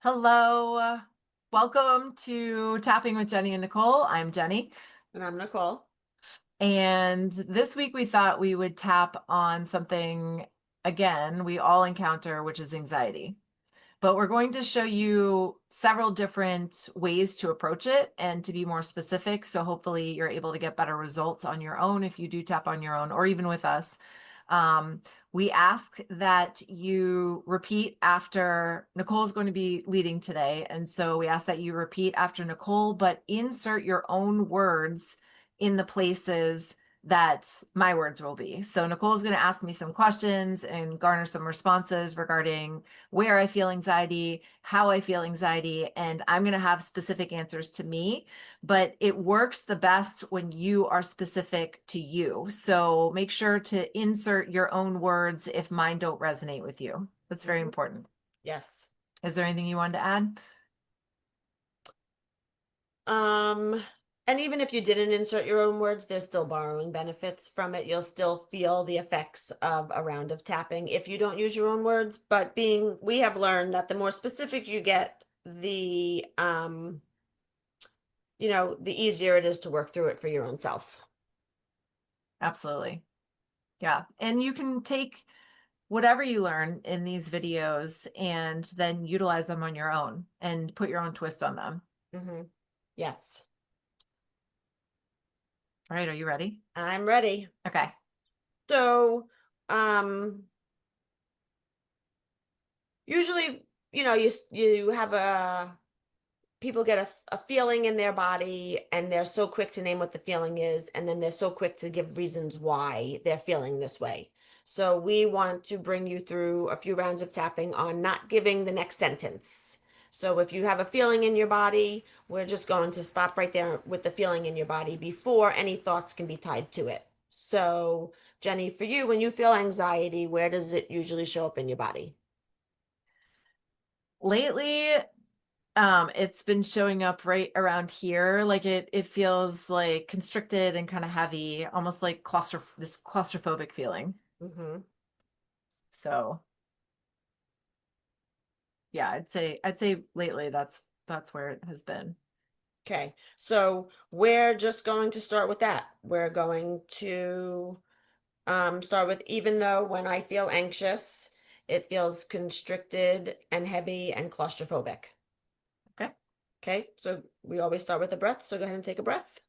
Hello. Welcome to Tapping with Jenny and Nicole. I'm Jenny. And I'm Nicole. And this week we thought we would tap on something again we all encounter, which is anxiety. But we're going to show you several different ways to approach it and to be more specific. So hopefully you're able to get better results on your own if you do tap on your own or even with us. Um, we ask that you repeat after Nicole's going to be leading today. And so we ask that you repeat after Nicole, but insert your own words in the places that my words will be. So Nicole's going to ask me some questions and garner some responses regarding where I feel anxiety, how I feel anxiety, and I'm going to have specific answers to me, but it works the best when you are specific to you. So make sure to insert your own words if mine don't resonate with you. That's very Mhm. important. Yes. Is there anything you wanted to add? Um, and even if you didn't insert your own words, there's still borrowing benefits from it. You'll still feel the effects of a round of tapping if you don't use your own words. But we have learned that the more specific you get, the easier it is to work through it for your own self. Absolutely. Yeah. And you can take whatever you learn in these videos and then utilize them on your own and put your own twist on them. Hmm. Yes. All right. Are you ready? I'm ready. Okay. So, um, usually, you have a people get a feeling in their body and they're so quick to name what the feeling is, and then they're so quick to give reasons why they're feeling this way. So we want to bring you through a few rounds of tapping on not giving the next sentence. So if you have a feeling in your body, we're just going to stop right there with the feeling in your body before any thoughts can be tied to it. So Jenny, for you, when you feel anxiety, where does it usually show up in your body? Lately, it's been showing up right around here. Like it feels like constricted and kind of heavy, almost like this claustrophobic feeling. Mm-hmm. So yeah, I'd say lately that's where it has been. Okay, so we're just going to start with that. We're going to start with even though when I feel anxious, it feels constricted and heavy and claustrophobic. Okay. Okay, so we always start with a breath, so go ahead and take a breath.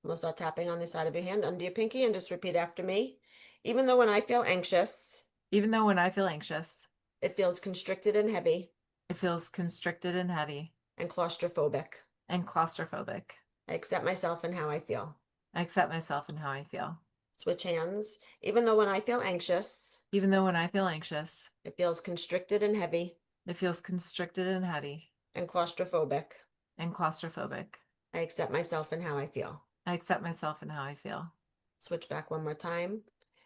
We'll start tapping on the side of your hand under your pinky and just repeat after me. Even though when I feel anxious, Even though when I feel anxious, it feels constricted and heavy it feels constricted and heavy and claustrophobic. and claustrophobic. I accept myself and how I feel. I accept myself and how I feel. Switch hands. Even though when I feel anxious, Even though when I feel anxious, it feels constricted and heavy it feels constricted and heavy and claustrophobic. and claustrophobic. I accept myself and how I feel. I accept myself and how I feel. Switch back one more time.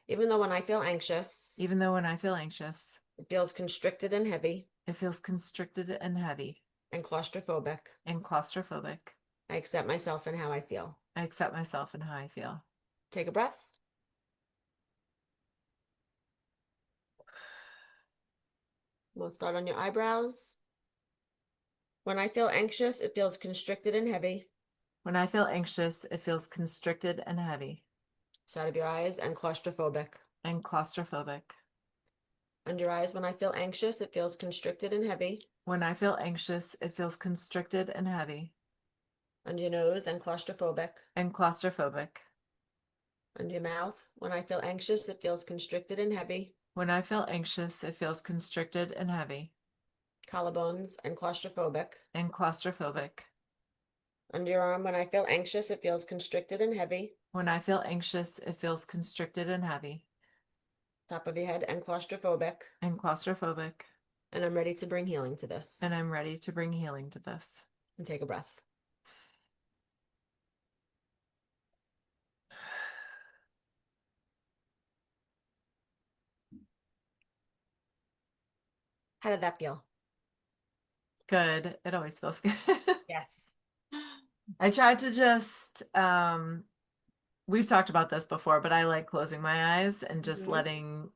Even though when I feel anxious, Even though when I feel anxious, it feels constricted and heavy it feels constricted and heavy and claustrophobic. and claustrophobic. I accept myself and how I feel. I accept myself and how I feel. Take a breath. We'll start on your eyebrows. When I feel anxious, it feels constricted and heavy. When I feel anxious, it feels constricted and heavy Side of your eyes and claustrophobic. and claustrophobic. Under your eyes, when I feel anxious, it feels constricted and heavy. When I feel anxious, it feels constricted and heavy Under your nose and claustrophobic. and claustrophobic. Under your mouth, when I feel anxious, it feels constricted and heavy. When I feel anxious, it feels constricted and heavy Collarbones and claustrophobic. and claustrophobic. Under your arm, when I feel anxious, it feels constricted and heavy. When I feel anxious, it feels constricted and heavy Top of your head and claustrophobic. and claustrophobic. And I'm ready to bring healing to this. And I'm ready to bring healing to this. And take a breath. How did that feel? Good. It always feels good. Yes. I tried to just we've talked about this before, but I like closing my eyes and just Mm-hmm. letting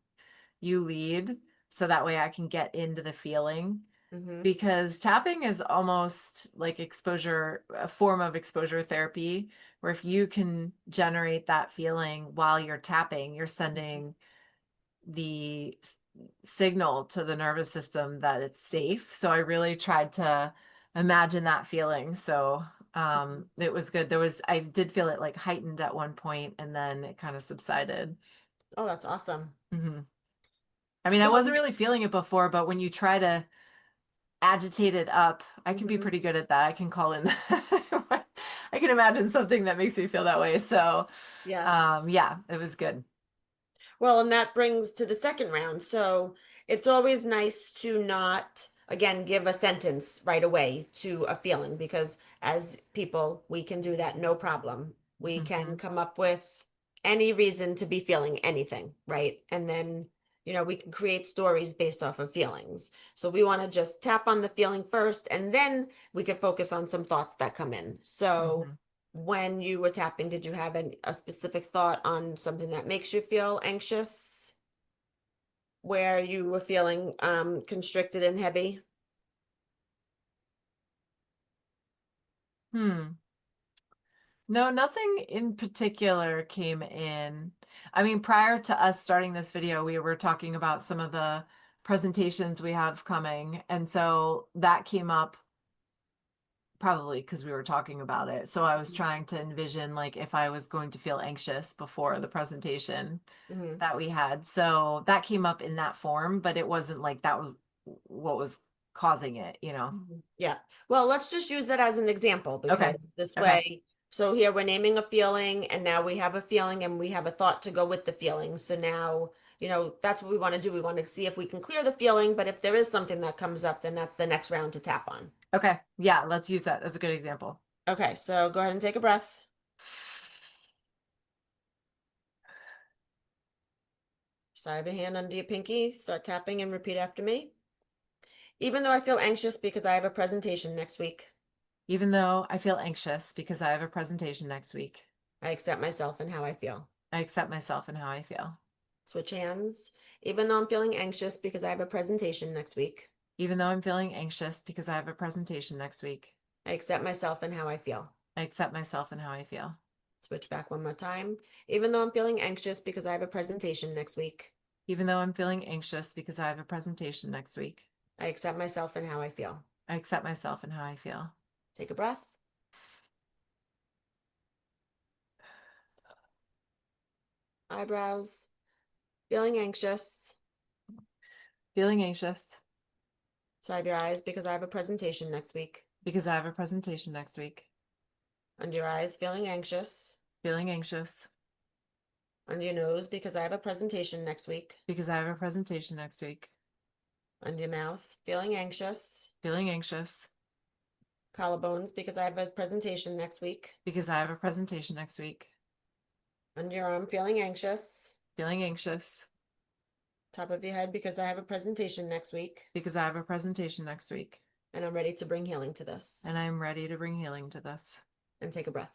you lead so that way I can get into the feeling. Mm-hmm. Because tapping is almost like exposure, a form of exposure therapy, where if you can generate that feeling while you're tapping, you're sending the signal to the nervous system that it's safe. So I really tried to imagine that feeling. So it was good. I did feel it like heightened at one point and then it kind of subsided. Oh, that's awesome. Hmm. I mean, I So, wasn't really feeling it before, but when you try to agitate it up, I can be mhm, pretty good at that. I can call in, I can imagine something that makes me feel that way. So yes. yeah, it was good. Well, and that brings to the second round. So it's always nice to not, again, give a sentence right away to a feeling because as people, we can do that no problem. We can Hmm. come up with any reason to be feeling anything, right? And then, we can create stories based off of feelings. So we want to just tap on the feeling first, and then we can focus on some thoughts that come in. So, Hmm. when you were tapping, did you have a specific thought on something that makes you feel anxious, where you were feeling constricted and heavy? Hmm. No, nothing in particular came in. I mean, prior to us starting this video, we were talking about some of the presentations we have coming. And so that came up probably because we were talking about it. So I was trying to envision like if I was going to feel anxious before the presentation Mm-hmm. that we had. So that came up in that form, but it wasn't like that was what was causing it, you know? Yeah. Well, let's just use that as an example because Okay. this Okay. way, so here we're naming a feeling and now we have a feeling and we have a thought to go with the feeling. So now, that's what we want to do. We want to see if we can clear the feeling, but if there is something that comes up, then that's the next round to tap on. Okay. Yeah, let's use that as a good example. Okay, so go ahead and take a breath. Side of your hand under your pinky, start tapping and repeat after me. Even though I feel anxious because I have a presentation next week, Even though I feel anxious because I have a presentation next week, I accept myself and how I feel. I accept myself and how I feel. Switch hands. Even though I'm feeling anxious because I have a presentation next week, Even though I'm feeling anxious because I have a presentation next week, I accept myself and how I feel. I accept myself and how I feel. Switch back one more time. Even though I'm feeling anxious because I have a presentation next week, Even though I'm feeling anxious because I have a presentation next week, I accept myself and how I feel. I accept myself and how I feel. Take a breath. Eyebrows. Feeling anxious. Feeling anxious Side of your eyes because I have a presentation next week. because I have a presentation next week. Under your eyes, feeling anxious. Feeling anxious Under your nose because I have a presentation next week. because I have a presentation next week. Under your mouth, feeling anxious. Feeling anxious Collarbones because I have a presentation next week. because I have a presentation next week. Under your arm, feeling anxious. Feeling anxious Top of your head because I have a presentation next week. because I have a presentation next week. And I'm ready to bring healing to this. And I'm ready to bring healing to this. And take a breath.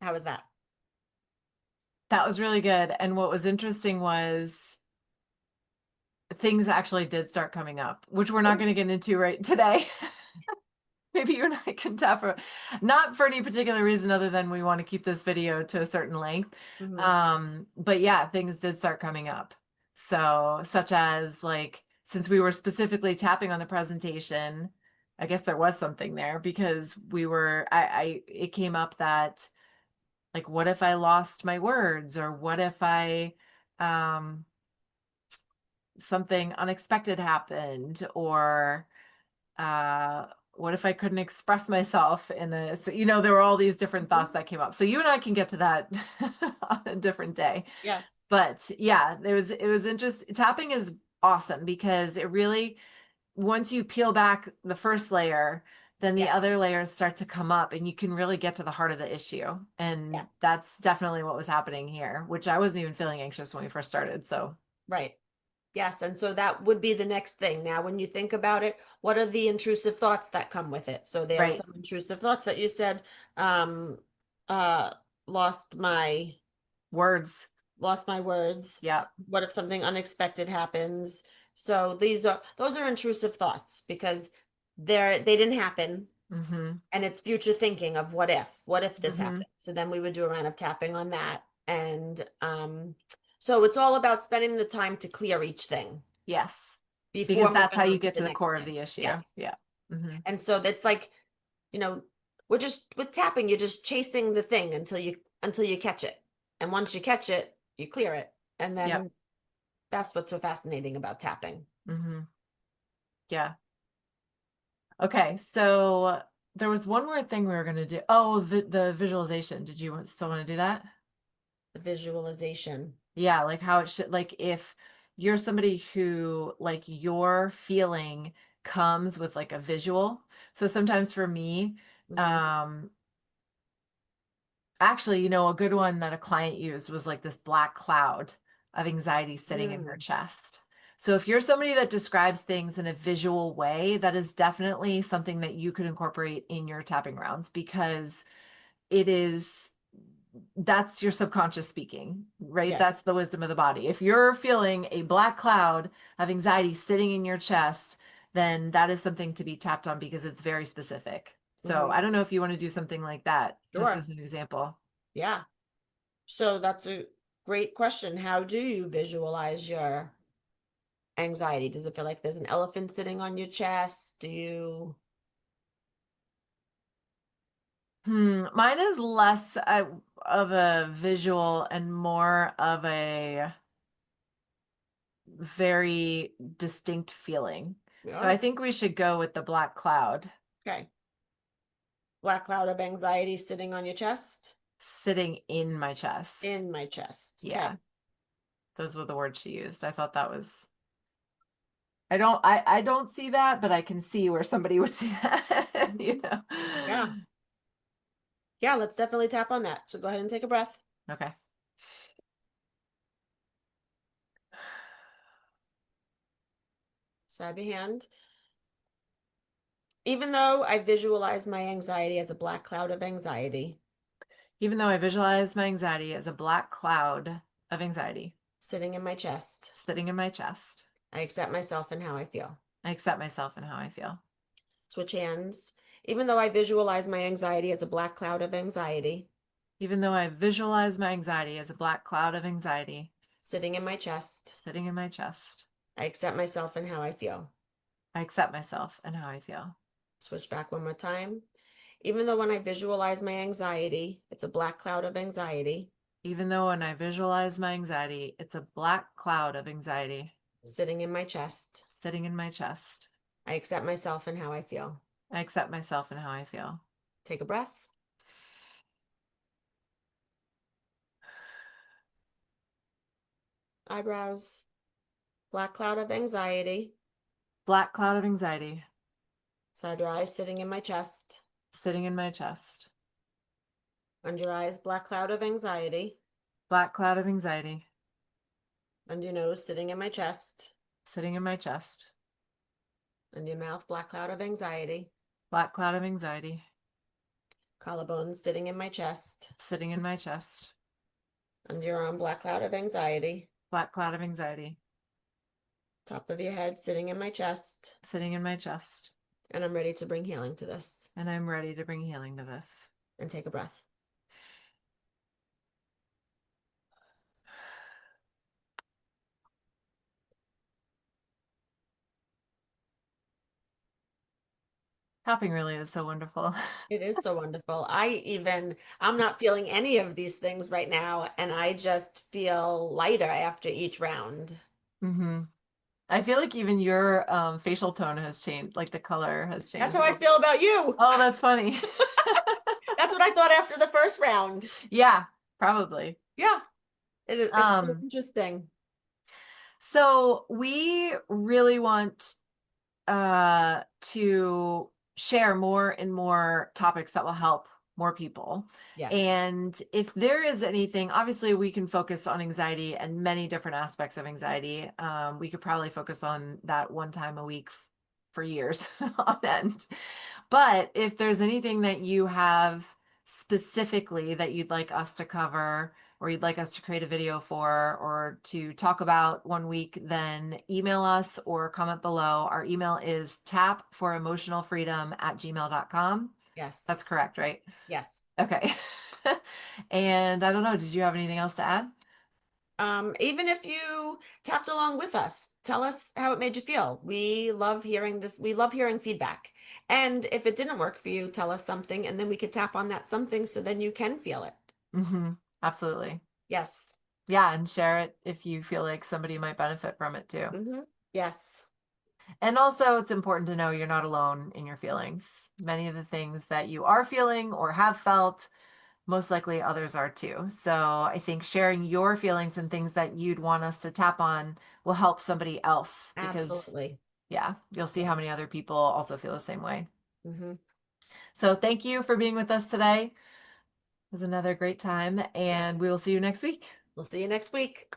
How was that? That was really good. And what was interesting was things actually did start coming up, which we're not Oh. going to get into right today. Maybe you and I can tap for not for any particular reason other than we want to keep this video to a certain length. Mm-hmm. But yeah, things did start coming up. So, such as like, since we were specifically tapping on the presentation, I guess there was something there because it came up that like, what if I lost my words or what if um, something unexpected happened or uh what if I couldn't express myself in a so there were all these different thoughts Mm-hmm. that came up. So you and I can get to that on a different day. Yes. But yeah, it was interesting. Tapping is awesome because it really once you peel back the first layer, then the Yes. other layers start to come up and you can really get to the heart of the issue. Yeah. And that's definitely what was happening here, which I wasn't even feeling anxious when we first started. So, Right. Yes. And so that would be the next thing. Now, when you think about it, what are the intrusive thoughts that come with it? So there's right. some intrusive thoughts that you said, um, uh, lost my Words. lost my words. Yeah. What if something unexpected happens? So those are intrusive thoughts because they didn't happen, Mm-hmm. and it's future thinking of what if this Mm-hmm. happened. So then we would do a round of tapping on that. And so it's all about spending the time to clear each thing Yes. Because before that's how moving you on to get the to the next core of thing. the issue. Yes. Yeah. Mm-hmm. And so that's like, you know, we're just with tapping, you're just chasing the thing until you catch it. And once you catch it, you clear it. And Yep. then that's what's so fascinating about tapping. Mm-hmm. Yeah. Okay. So there was one more thing we were going to do. Oh, the visualization. Did you still want to do that? The visualization. Yeah, like how it should, like if you're somebody who like your feeling comes with like a visual. So sometimes for me, Hmm. um, actually, a good one that a client used was like this black cloud of anxiety sitting in her Mm, chest. So if you're somebody that describes things in a visual way, that is definitely something that you could incorporate in your tapping rounds because it is that's your subconscious speaking, right? yes. That's the wisdom of the body. If you're feeling a black cloud of anxiety sitting in your chest, then that is something to be tapped on because it's very specific. So Hmm. I don't know if you want to do something like that, just Sure. as an example. Yeah. So that's a great question. How do you visualize your anxiety? Does it feel like there's an elephant sitting on your chest? Do you? Mine is less of a visual and more of a very distinct feeling. So I Yeah. think we should go with the black cloud Okay. Black cloud of anxiety sitting on your chest? sitting in my chest. In my chest. Yeah. Okay. Those were the words she used. I thought that was I don't see that, but I can see where somebody would see that, you know. Yeah. Yeah, let's definitely tap on that. So go ahead and take a breath. Okay. Side your hand. Even though I visualize my anxiety as a black cloud of anxiety Even though I visualize my anxiety as a black cloud of anxiety sitting in my chest, sitting in my chest, I accept myself and how I feel. I accept myself and how I feel. Switch hands. Even though I visualize my anxiety as a black cloud of anxiety Even though I visualize my anxiety as a black cloud of anxiety sitting in my chest, sitting in my chest, I accept myself and how I feel. I accept myself and how I feel. Switch back one more time. Even though when I visualize my anxiety, it's a black cloud of anxiety Even though when I visualize my anxiety, it's a black cloud of anxiety sitting in my chest, sitting in my chest, I accept myself and how I feel. I accept myself and how I feel. Take a breath. Eyebrows. Black cloud of anxiety. Black cloud of anxiety Side your eyes sitting in my chest. sitting in my chest. Under your eyes, black cloud of anxiety. Black cloud of anxiety Under your nose, sitting in my chest. sitting in my chest. Under your mouth, black cloud of anxiety. Black cloud of anxiety Collarbone sitting in my chest. sitting in my chest. Under your arm, black cloud of anxiety. Black cloud of anxiety Top of your head sitting in my chest. sitting in my chest. And I'm ready to bring healing to this. And I'm ready to bring healing to this. And take a breath. Tapping really is so wonderful. It is so wonderful. I'm not feeling any of these things right now, and I just feel lighter after each round. hmm I feel like even your facial tone has changed, like the color has That's changed how a I little. feel about you. Oh, that's funny. That's what I thought after the first round. Yeah, probably. Yeah, it's so Um, interesting. so we really want to share more and more topics that will help more people. Yes. And if there is anything, obviously we can focus on anxiety and many different aspects of anxiety. We could probably focus on that one time a week for years on end. But if there's anything that you have specifically that you'd like us to cover, or you'd like us to create a video for, or to talk about one week, then email us or comment below. Our email is tapforoemotionalfreedom@gmail.com. Yes. That's correct, right? Yes. Okay. And I don't know, did you have anything else to add? Even if you tapped along with us, tell us how it made you feel. We love hearing this. We love hearing feedback. And if it didn't work for you, tell us something, and then we could tap on that something so then you can feel it. Absolutely. Yes. Yeah, and share it if you feel like somebody might benefit from it too. Yes. And also, it's important to know you're not alone in your feelings. Many of the things that you are feeling or have felt, most likely others are too. So I think sharing your feelings and things that you'd want us to tap on will help somebody else, because, Absolutely. yeah, you'll see how Yes. many other people also feel the same way. Mm-hmm. So thank you for being with us today. It was another great time, Yeah. and we will see you next week. We'll see you next week.